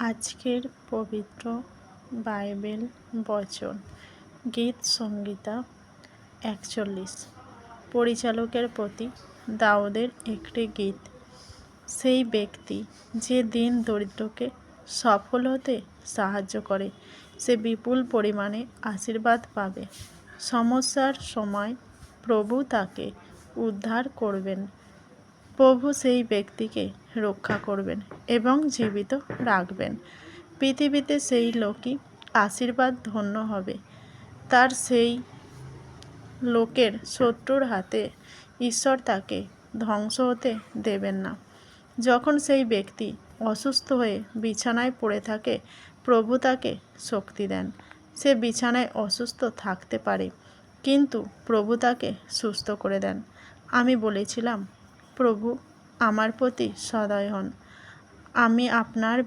আজকের পবিত্র বাইবেল বচন গীত সংহিতা 41। পরিচালকের প্রতি দাউদের একটি গীত। সেই ব্যক্তি যে দিন দরিদ্রকে সফল হতে সাহায্য করে সে বিপুল পরিমাণে আশীর্বাদ পাবে। সমস্যার সময় প্রভু তাকে উদ্ধার করবেন। প্রভু সেই ব্যক্তিকে রক্ষা করবেন এবং জীবিত রাখবেন। পৃথিবীতে সেই লোকই আশীর্বাদ ধন্য হবে। তার সেই লোকের শত্রুর হাতে ঈশ্বর তাকে ধ্বংস হতে দেবেন না। যখন সেই ব্যক্তি অসুস্থ হয়ে বিছানায় পড়ে থাকে, প্রভু তাকে শক্তি দেন। সে বিছানায় অসুস্থ থাকতে পারে, কিন্তু প্রভু তাকে সুস্থ করে দেন। আমি বলেছিলাম, প্রভু আমার প্রতি সদয় হন। আমি আপনার